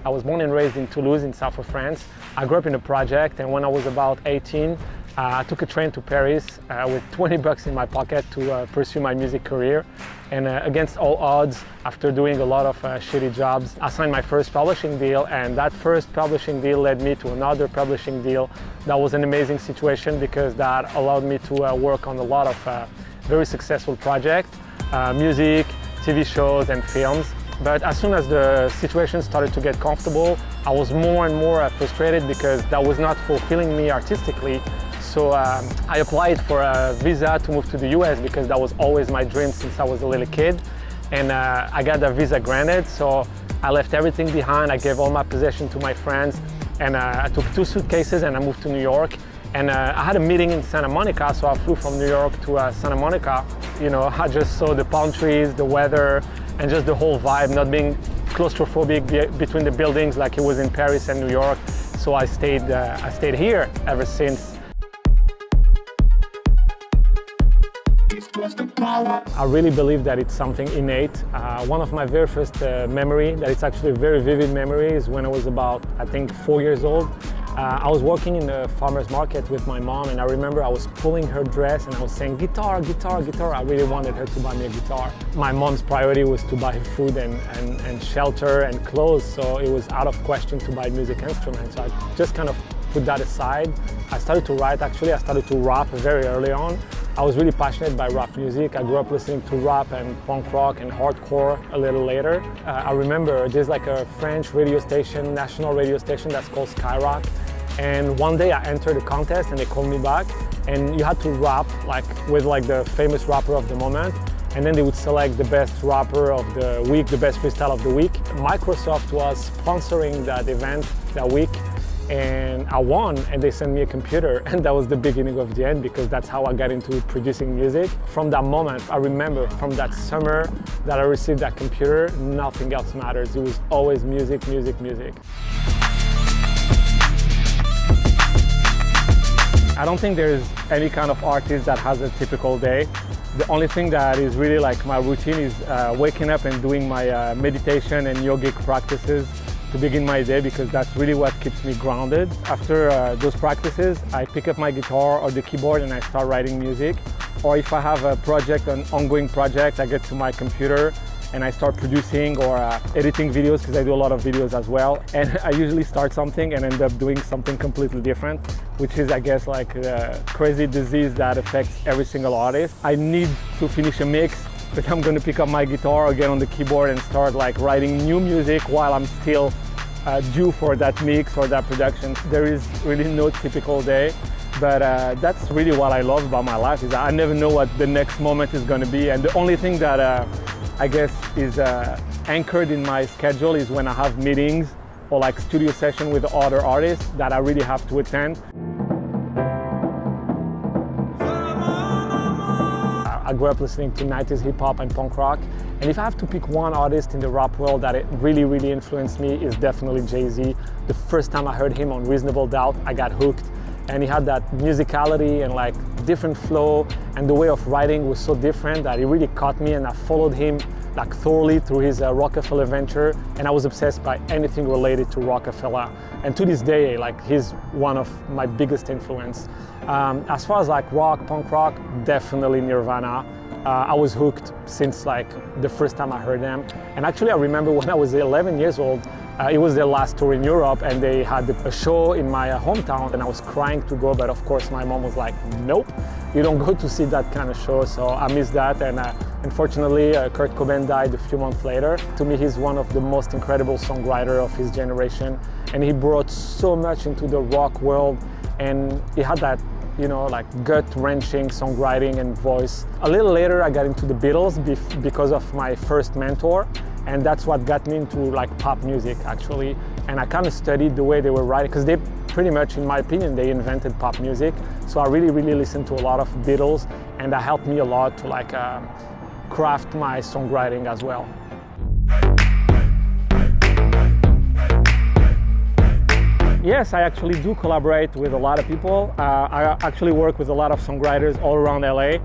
I was born and raised in Toulouse in south of France. I grew up in a project, and when I was about 18, I took a train to Paris with 20 bucks in my pocket to pursue my music career. And against all odds, after doing a lot of shitty jobs, I signed my first publishing deal, and that first publishing deal led me to another publishing deal. That was an amazing situation because that allowed me to work on a lot of very successful projects, music, TV shows and films. But as soon as the situation started to get comfortable, I was more and more frustrated because that was not fulfilling me artistically. So I applied for a visa to move to the US because that was always my dream since I was a little kid. And I got the visa granted, so I left everything behind. I gave all my possessions to my friends, and I took 2 suitcases and I moved to New York. And I had a meeting in Santa Monica, so I flew from New York to Santa Monica. You know, I just saw the palm trees, the weather, and just the whole vibe, not being claustrophobic between the buildings like it was in Paris and New York. So I stayed here ever since. I really believe that it's something innate. One of my very first memory, that it's actually a very vivid memory, is when I was about, I think, 4 years old. I was working in a farmer's market with my mom, and I remember I was pulling her dress and I was saying, guitar, guitar, guitar. I really wanted her to buy me a guitar. My mom's priority was to buy food and shelter and clothes, so it was out of question to buy music instruments. So I just kind of put that aside. I started to write, actually. I started to rap very early on. I was really passionate by rap music. I grew up listening to rap and punk rock and hardcore a little later. I remember there's like a French radio station, national radio station that's called Skyrock. And one day I entered a contest and they called me back, and you had to rap with the famous rapper of the moment. And then they would select the best rapper of the week, the best freestyle of the week. Microsoft was sponsoring that event that week. And I won, and they sent me a computer, and that was the beginning of the end because that's how I got into producing music. From that moment, I remember from that summer that I received that computer, nothing else matters. It was always music, music, music. I don't think there's any kind of artist that has a typical day. The only thing that is really like my routine is waking up and doing my meditation and yogic practices to begin my day, because that's really what keeps me grounded. After those practices, I pick up my guitar or the keyboard and I start writing music. Or if I have a project, an ongoing project, I get to my computer and I start producing or editing videos, because I do a lot of videos as well. And I usually start something and end up doing something completely different, which is, I guess, like a crazy disease that affects every single artist. I need to finish a mix, but I'm going to pick up my guitar or get on the keyboard and start like writing new music while I'm still due for that mix or that production. There is really no typical day, but that's really what I love about my life, is I never know what the next moment is going to be. And the only thing that I guess is anchored in my schedule is when I have meetings or like studio session with other artists that I really have to attend. I grew up listening to 90s hip hop and punk rock. And if I have to pick one artist in the rap world that it really influenced me, is definitely Jay-Z. The first time I heard him on Reasonable Doubt, I got hooked. And he had that musicality and like different flow, and the way of writing was so different that it really caught me, and I followed him like thoroughly through his Rockefeller venture, and I was obsessed by anything related to Rockefeller. And to this day, like, he's one of my biggest influence. As far as like rock, punk rock, definitely Nirvana. I was hooked since like the first time I heard them. And actually I remember when I was 11 years old, it was their last tour in Europe, and they had a show in my hometown, and I was crying to go, but of course my mom was like, nope, you don't go to see that kind of show. So I missed that, and unfortunately Kurt Cobain died a few months later. To me, he's one of the most incredible songwriters of his generation, and he brought so much into the rock world, and he had that, you know, like gut-wrenching songwriting and voice. A little later I got into the Beatles because of my first mentor, and that's what got me into like pop music actually. And I kind of studied the way they were writing, because they pretty much, in my opinion, they invented pop music. So I really listened to a lot of Beatles, and that helped me a lot to like craft my songwriting as well. Yes, I actually do collaborate with a lot of people. I actually work with a lot of songwriters all around LA.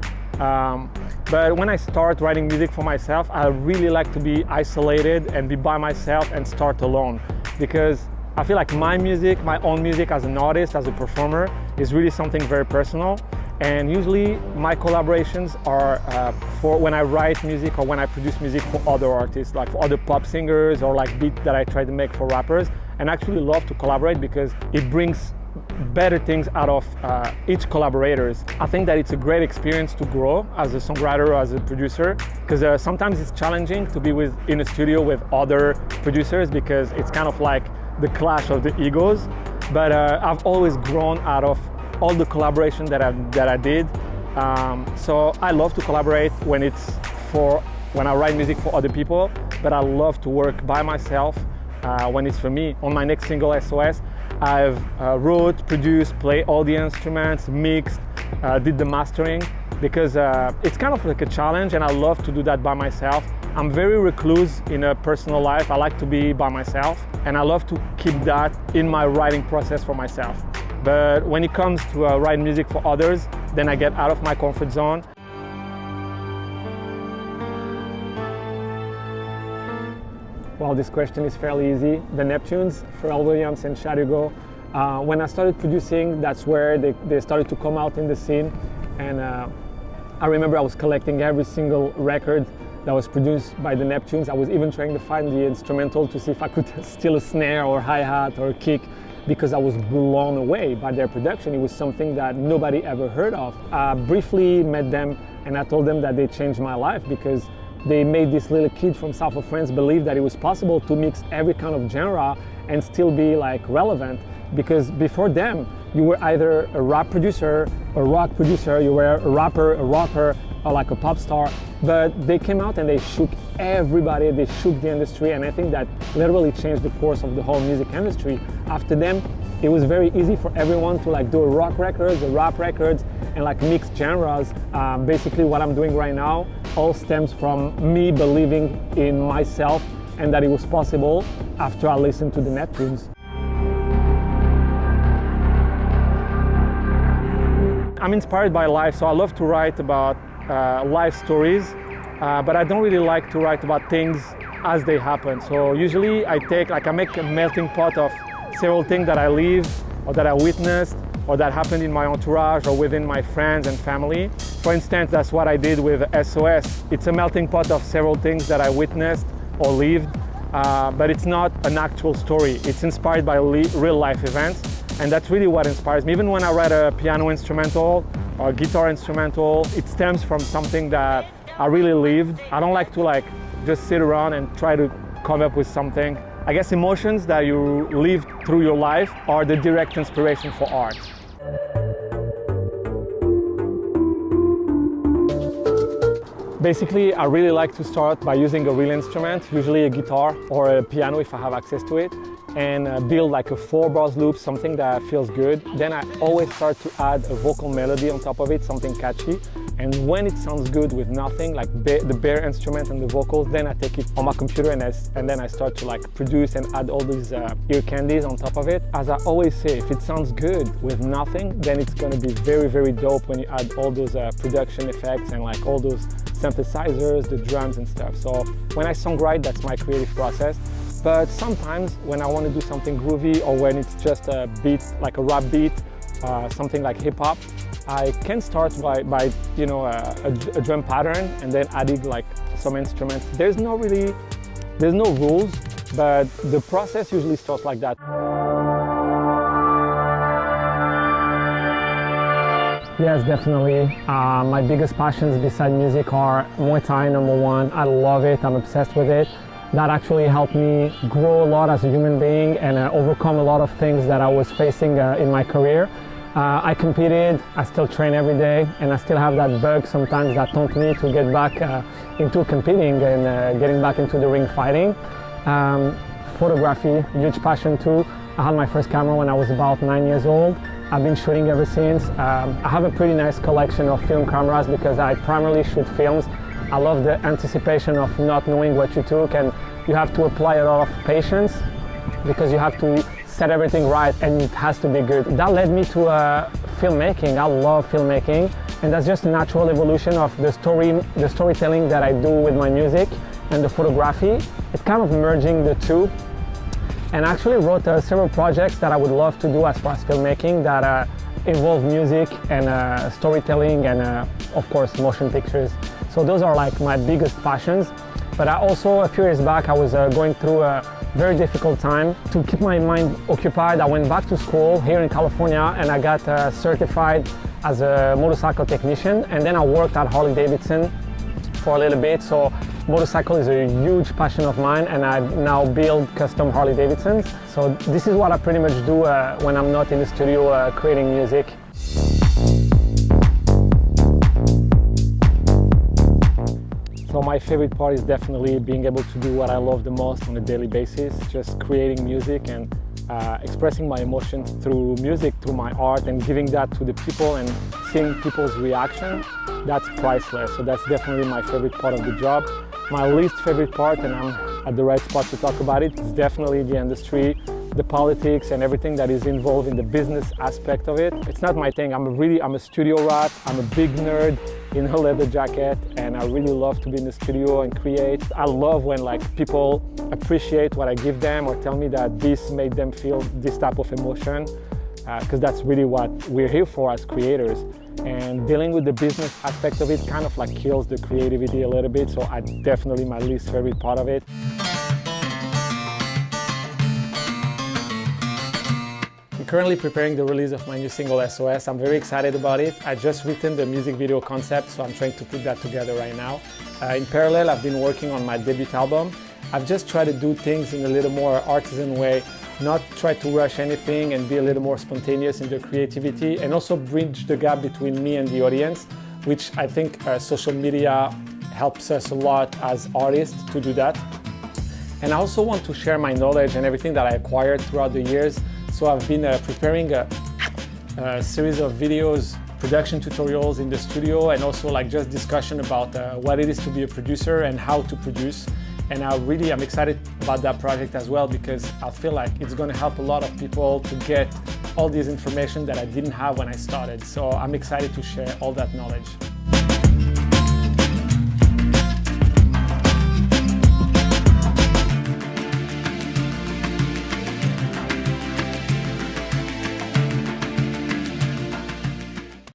But when I start writing music for myself, I really like to be isolated and be by myself and start alone. because I feel like my music, my own music as an artist, as a performer, is really something very personal. And usually my collaborations are for when I write music or when I produce music for other artists, like for other pop singers or like beats that I try to make for rappers. And I actually love to collaborate because it brings better things out of each collaborators. I think that it's a great experience to grow as a songwriter or as a producer, because sometimes it's challenging to be in a studio with other producers because it's kind of like the clash of the egos. But I've always grown out of all the collaboration that I did. So I love to collaborate when I write music for other people, but I love to work by myself when it's for me. On my next single, SOS, I've wrote, produced, played all the instruments, mixed, did the mastering, because it's kind of like a challenge and I love to do that by myself. I'm very recluse in a personal life. I like to be by myself and I love to keep that in my writing process for myself. But when it comes to writing music for others, then I get out of my comfort zone. Well, this question is fairly easy. The Neptunes, Pharrell Williams and Shadow. When I started producing, that's where they started to come out in the scene. And I remember I was collecting every single record that was produced by the Neptunes. I was even trying to find the instrumental to see if I could steal a snare or hi-hat or a kick, because I was blown away by their production. It was something that nobody ever heard of. I briefly met them and I told them that they changed my life because they made this little kid from South of France believe that it was possible to mix every kind of genre and still be like relevant. Because before them, you were either a rap producer, a rock producer, you were a rapper, a rocker, or like a pop star, but they came out and they shook everybody, they shook the industry, and I think that literally changed the course of the whole music industry. After them, it was very easy for everyone to like do a rock records, a rap records, and like mix genres. Basically what I'm doing right now all stems from me believing in myself and that it was possible after I listened to the Neptunes. I'm inspired by life, so I love to write about life stories, but I don't really like to write about things as they happen. So usually I make a melting pot of several things that I live or that I witnessed or that happened in my entourage or within my friends and family. For instance, that's what I did with SOS. It's a melting pot of several things that I witnessed or lived, but it's not an actual story. It's inspired by real life events, and that's really what inspires me. Even when I write a piano instrumental or a guitar instrumental, it stems from something that I really lived. I don't like to just sit around and try to come up with something. I guess emotions that you live through your life are the direct inspiration for art. Basically, I really like to start by using a real instrument, usually a guitar or a piano if I have access to it, and build like a 4-bar loop, something that feels good. Then I always start to add a vocal melody on top of it, something catchy. And when it sounds good with nothing, like the bare instrument and the vocals, then I take it on my computer and then I start to like produce and add all these ear candies on top of it. As I always say, if it sounds good with nothing, then it's gonna be very, very dope when you add all those production effects and like all those synthesizers, the drums and stuff. So when I songwrite, that's my creative process. But sometimes when I want to do something groovy or when it's just a beat, like a rap beat, something like hip hop, I can start by you know, a drum pattern and then adding like some instruments. There's no rules, but the process usually starts like that. Yes, definitely. My biggest passions beside music are Muay Thai, number one. I love it, I'm obsessed with it. That actually helped me grow a lot as a human being and overcome a lot of things that I was facing in my career. I competed, I still train every day, and I still have that bug sometimes that taunts me to get back into competing and getting back into the ring fighting. Photography, huge passion too. I had my first camera when I was about 9 years old. I've been shooting ever since. I have a pretty nice collection of film cameras because I primarily shoot films. I love the anticipation of not knowing what you took, and you have to apply a lot of patience because you have to set everything right and it has to be good. That led me to filmmaking. I love filmmaking, and that's just a natural evolution of the storytelling that I do with my music and the photography. It's kind of merging the two. and I actually wrote several projects that I would love to do as far as filmmaking that involve music and storytelling and of course motion pictures. So those are like my biggest passions. But I also, a few years back, I was going through a very difficult time. To keep my mind occupied, I went back to school here in California and I got certified as a motorcycle technician, and then I worked at Harley-Davidson for a little bit. So motorcycle is a huge passion of mine, and I now build custom Harley-Davidsons. So this is what I pretty much do when I'm not in the studio creating music. So my favorite part is definitely being able to do what I love the most on a daily basis, just creating music and expressing my emotions through music, through my art, and giving that to the people and seeing people's reaction. That's priceless. So that's definitely my favorite part of the job. My least favorite part, and I'm at the right spot to talk about it, is definitely the industry, the politics and everything that is involved in the business aspect of it. It's not my thing. I'm a studio rat. I'm a big nerd in a leather jacket, and I really love to be in the studio and create. I love when like people appreciate what I give them or tell me that this made them feel this type of emotion, because that's really what we're here for as creators. And dealing with the business aspect of it kind of like kills the creativity a little bit, so I definitely my least favorite part of it. I'm currently preparing the release of my new single SOS. I'm very excited about it. I just written the music video concept, so I'm trying to put that together right now. In parallel, I've been working on my debut album. I've just tried to do things in a little more artisan way, not try to rush anything and be a little more spontaneous in the creativity, and also bridge the gap between me and the audience, which I think social media helps us a lot as artists to do that. And I also want to share my knowledge and everything that I acquired throughout the years. So I've been preparing a series of videos, production tutorials in the studio, and also like just discussion about what it is to be a producer and how to produce. And I'm excited about that project as well, because I feel like it's going to help a lot of people to get all this information that I didn't have when I started. So I'm excited to share all that knowledge.